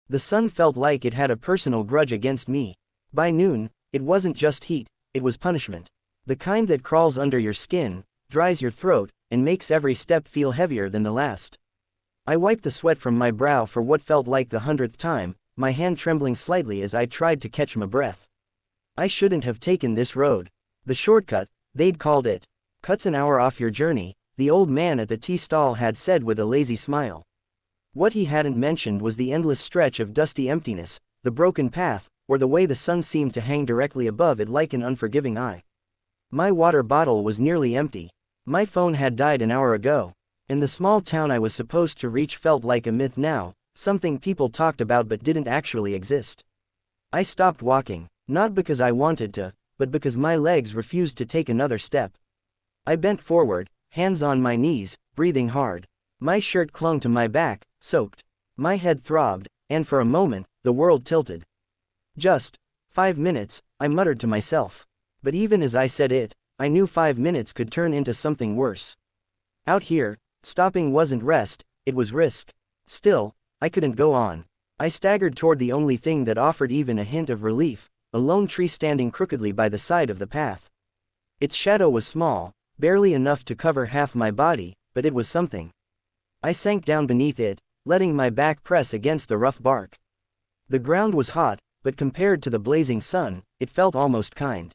The sun felt like it had a personal grudge against me. By noon, it wasn't just heat, it was punishment. The kind that crawls under your skin, dries your throat, and makes every step feel heavier than the last. I wiped the sweat from my brow for what felt like the 100th time, my hand trembling slightly as I tried to catch my breath. I shouldn't have taken this road. The shortcut, they'd called it. Cuts an hour off your journey, the old man at the tea stall had said with a lazy smile. What he hadn't mentioned was the endless stretch of dusty emptiness, the broken path, or the way the sun seemed to hang directly above it like an unforgiving eye. My water bottle was nearly empty. My phone had died an hour ago. And the small town I was supposed to reach felt like a myth now, something people talked about but didn't actually exist. I stopped walking, not because I wanted to, but because my legs refused to take another step. I bent forward, hands on my knees, breathing hard. My shirt clung to my back, soaked. My head throbbed, and for a moment, the world tilted. Just 5 minutes, I muttered to myself. But even as I said it, I knew 5 minutes could turn into something worse. Out here, stopping wasn't rest, it was risk. Still, I couldn't go on. I staggered toward the only thing that offered even a hint of relief, a lone tree standing crookedly by the side of the path. Its shadow was small, barely enough to cover half my body, but it was something. I sank down beneath it, letting my back press against the rough bark. The ground was hot, but compared to the blazing sun, it felt almost kind.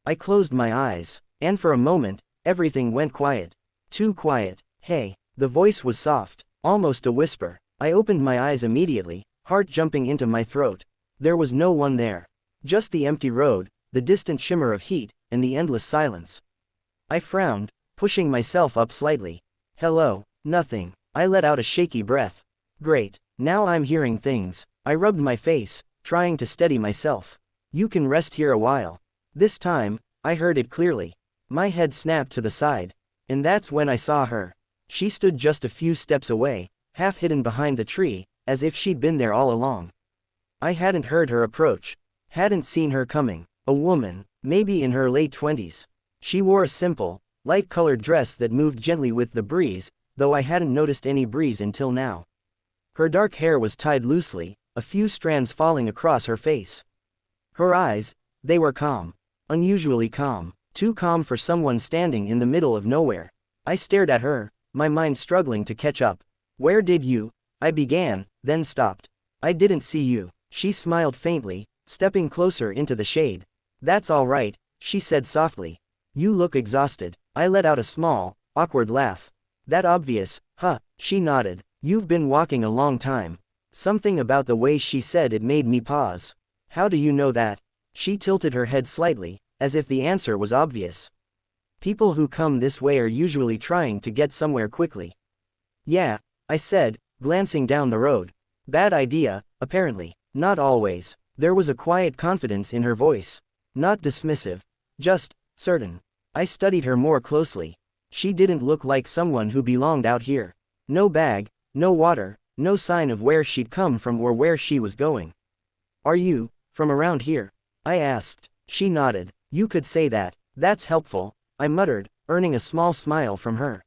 I closed my eyes, and for a moment, everything went quiet. Too quiet. Hey. The voice was soft, almost a whisper. I opened my eyes immediately, heart jumping into my throat. There was no one there. Just the empty road, the distant shimmer of heat, and the endless silence. I frowned, pushing myself up slightly. Hello. Nothing. I let out a shaky breath. Great. Now I'm hearing things. I rubbed my face, trying to steady myself. You can rest here a while. This time, I heard it clearly. My head snapped to the side. And that's when I saw her. She stood just a few steps away, half hidden behind the tree, as if she'd been there all along. I hadn't heard her approach. Hadn't seen her coming. A woman, maybe in her late 20s. She wore a simple, light-colored dress that moved gently with the breeze, though I hadn't noticed any breeze until now. Her dark hair was tied loosely, a few strands falling across her face. Her eyes, they were calm. Unusually calm. Too calm for someone standing in the middle of nowhere. I stared at her, my mind struggling to catch up. Where did you? I began, then stopped. I didn't see you. She smiled faintly, stepping closer into the shade. That's all right, she said softly. You look exhausted. I let out a small, awkward laugh. That obvious, huh? She nodded. You've been walking a long time. Something about the way she said it made me pause. How do you know that? She tilted her head slightly, as if the answer was obvious. People who come this way are usually trying to get somewhere quickly. Yeah, I said, glancing down the road. Bad idea, apparently. Not always. There was a quiet confidence in her voice. Not dismissive. Just certain. I studied her more closely. She didn't look like someone who belonged out here. No bag, no water, no sign of where she'd come from or where she was going. Are you from around here? I asked. She nodded. You could say that. That's helpful, I muttered, earning a small smile from her.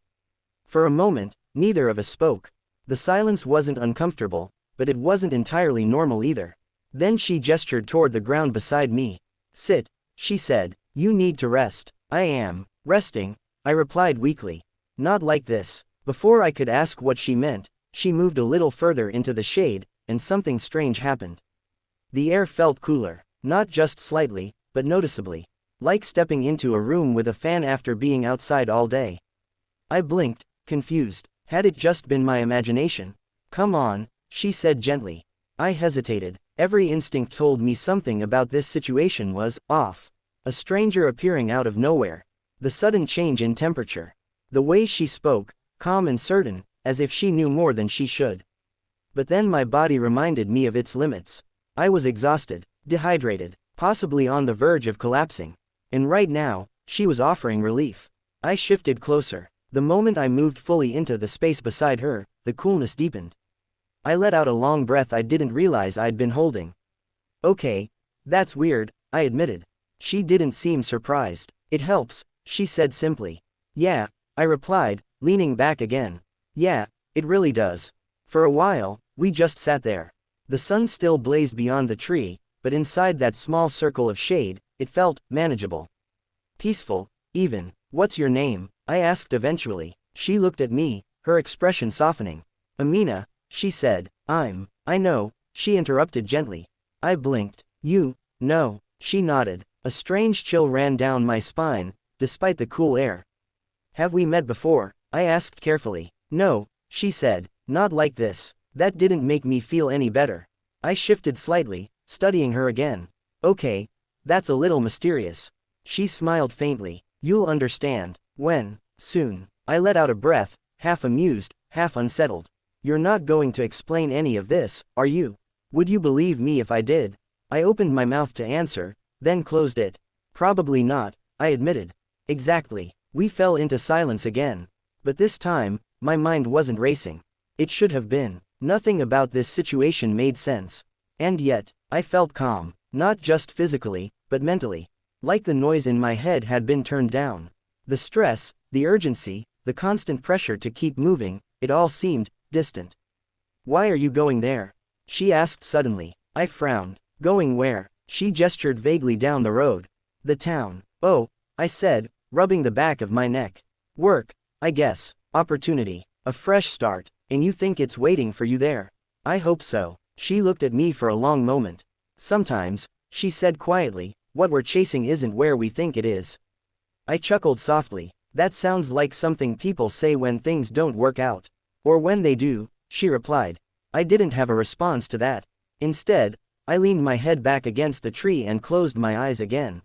For a moment, neither of us spoke. The silence wasn't uncomfortable, but it wasn't entirely normal either. Then she gestured toward the ground beside me. Sit, she said. You need to rest. I am resting, I replied weakly. Not like this. Before I could ask what she meant, she moved a little further into the shade, and something strange happened. The air felt cooler, not just slightly, but noticeably. Like stepping into a room with a fan after being outside all day. I blinked, confused. Had it just been my imagination? Come on, she said gently. I hesitated. Every instinct told me something about this situation was off. A stranger appearing out of nowhere. The sudden change in temperature. The way she spoke, calm and certain, as if she knew more than she should. But then my body reminded me of its limits. I was exhausted, dehydrated, possibly on the verge of collapsing. And right now, she was offering relief. I shifted closer. The moment I moved fully into the space beside her, the coolness deepened. I let out a long breath I didn't realize I'd been holding. Okay, that's weird, I admitted. She didn't seem surprised. It helps, she said simply. Yeah, I replied, leaning back again. Yeah, it really does. For a while, we just sat there. The sun still blazed beyond the tree, but inside that small circle of shade, it felt manageable. Peaceful, even. What's your name? I asked eventually. She looked at me, her expression softening. Amina, she said. I know, she interrupted gently. I blinked. You, no, she nodded. A strange chill ran down my spine, despite the cool air. Have we met before? I asked carefully. No, she said, not like this. That didn't make me feel any better. I shifted slightly, studying her again. Okay, that's a little mysterious. She smiled faintly. You'll understand. When? Soon. I let out a breath, half amused, half unsettled. You're not going to explain any of this, are you? Would you believe me if I did? I opened my mouth to answer, then closed it. Probably not, I admitted. Exactly. We fell into silence again. But this time, my mind wasn't racing. It should have been. Nothing about this situation made sense. And yet, I felt calm, not just physically, but mentally. Like the noise in my head had been turned down. The stress, the urgency, the constant pressure to keep moving, it all seemed distant. Why are you going there? She asked suddenly. I frowned. Going where? She gestured vaguely down the road. The town. Oh, I said, rubbing the back of my neck. Work, I guess. Opportunity. A fresh start. And you think it's waiting for you there? I hope so. She looked at me for a long moment. Sometimes, she said quietly, what we're chasing isn't where we think it is. I chuckled softly. That sounds like something people say when things don't work out. Or when they do, she replied. I didn't have a response to that. Instead, I leaned my head back against the tree and closed my eyes again.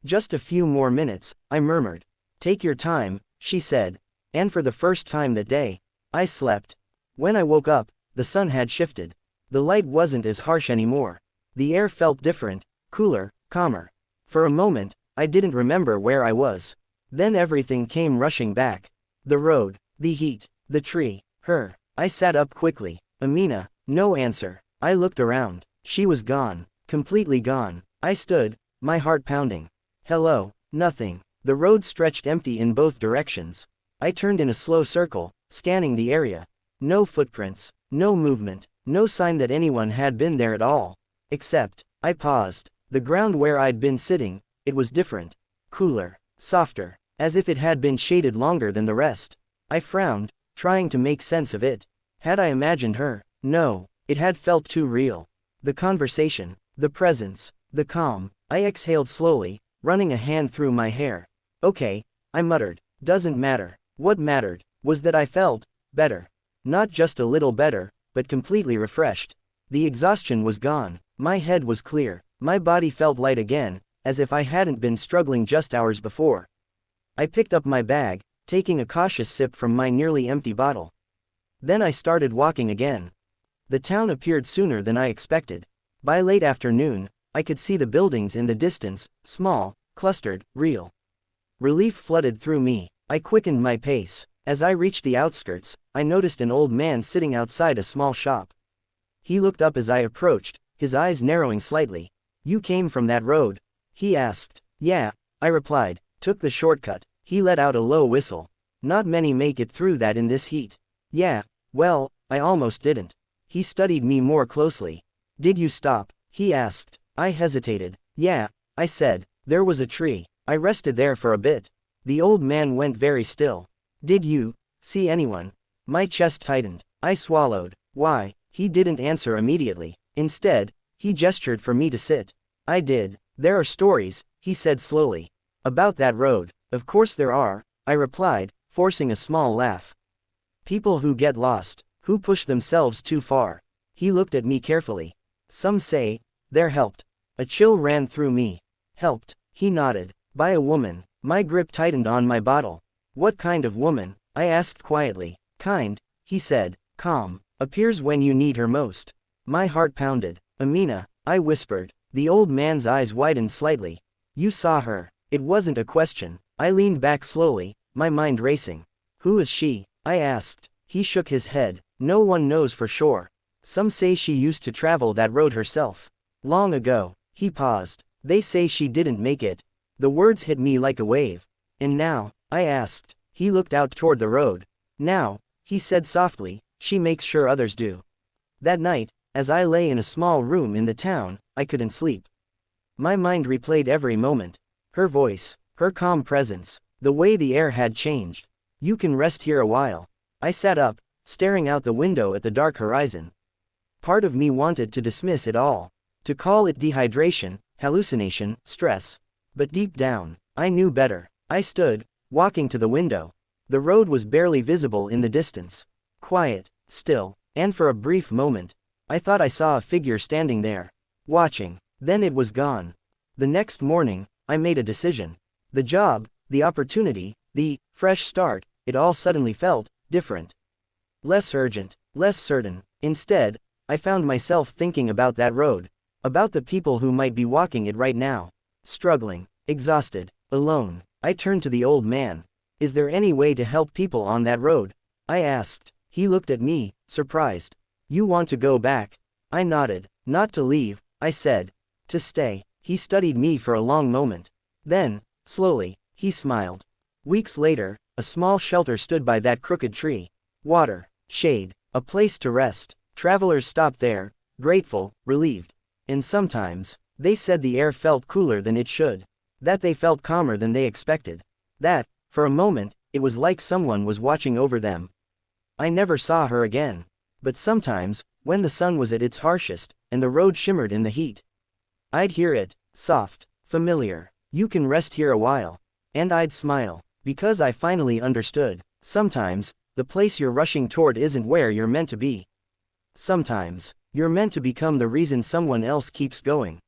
Just a few more minutes, I murmured. Take your time, she said. And for the first time that day, I slept. When I woke up, the sun had shifted. The light wasn't as harsh anymore. The air felt different, cooler, calmer. For a moment, I didn't remember where I was. Then everything came rushing back. The road, the heat, the tree, her. I sat up quickly. Amina, no answer. I looked around. She was gone. Completely gone. I stood, my heart pounding. Hello, nothing. The road stretched empty in both directions. I turned in a slow circle, scanning the area. No footprints, no movement, no sign that anyone had been there at all. Except, I paused. The ground where I'd been sitting, it was different. Cooler, softer, as if it had been shaded longer than the rest. I frowned, trying to make sense of it. Had I imagined her? No, it had felt too real. The conversation, the presence, the calm. I exhaled slowly, running a hand through my hair. Okay, I muttered. Doesn't matter. What mattered was that I felt better. Not just a little better, but completely refreshed. The exhaustion was gone. My head was clear. My body felt light again, as if I hadn't been struggling just hours before. I picked up my bag, taking a cautious sip from my nearly empty bottle. Then I started walking again. The town appeared sooner than I expected. By late afternoon, I could see the buildings in the distance, small, clustered, real. Relief flooded through me. I quickened my pace. As I reached the outskirts, I noticed an old man sitting outside a small shop. He looked up as I approached, his eyes narrowing slightly. You came from that road? He asked. Yeah, I replied. Took the shortcut. He let out a low whistle. Not many make it through that in this heat. Yeah, well, I almost didn't. He studied me more closely. Did you stop? He asked. I hesitated. Yeah, I said. There was a tree. I rested there for a bit. The old man went very still. Did you see anyone? My chest tightened. I swallowed. Why? He didn't answer immediately. Instead, he gestured for me to sit. I did. There are stories, he said slowly. About that road. Of course there are, I replied, forcing a small laugh. People who get lost, who push themselves too far. He looked at me carefully. Some say, they're helped. A chill ran through me. Helped, he nodded. By a woman. My grip tightened on my bottle. What kind of woman? I asked quietly. Kind, he said, calm. Appears when you need her most. My heart pounded. Amina, I whispered. The old man's eyes widened slightly. You saw her. It wasn't a question. I leaned back slowly, my mind racing. Who is she? I asked. He shook his head. No one knows for sure. Some say she used to travel that road herself. Long ago. He paused. They say she didn't make it. The words hit me like a wave. And now? I asked. He looked out toward the road. Now, he said softly, she makes sure others do. That night, As I lay in a small room in the town, I couldn't sleep. My mind replayed every moment. Her voice, her calm presence, the way the air had changed. You can rest here a while. I sat up, staring out the window at the dark horizon. Part of me wanted to dismiss it all, to call it dehydration, hallucination, stress. But deep down, I knew better. I stood, walking to the window. The road was barely visible in the distance. Quiet, still, and for a brief moment, I thought I saw a figure standing there, watching. Then it was gone. The next morning, I made a decision. The job, the opportunity, the fresh start, it all suddenly felt different. Less urgent, less certain. Instead, I found myself thinking about that road, about the people who might be walking it right now. Struggling, exhausted, alone. I turned to the old man. Is there any way to help people on that road? I asked. He looked at me, surprised. You want to go back? I nodded. Not to leave, I said. To stay. He studied me for a long moment. Then, slowly, he smiled. Weeks later, a small shelter stood by that crooked tree. Water, shade, a place to rest. Travelers stopped there, grateful, relieved. And sometimes, they said the air felt cooler than it should. That they felt calmer than they expected. That, for a moment, it was like someone was watching over them. I never saw her again. But sometimes, when the sun was at its harshest, and the road shimmered in the heat, I'd hear it, soft, familiar. You can rest here a while. And I'd smile, because I finally understood. Sometimes, the place you're rushing toward isn't where you're meant to be. Sometimes, you're meant to become the reason someone else keeps going.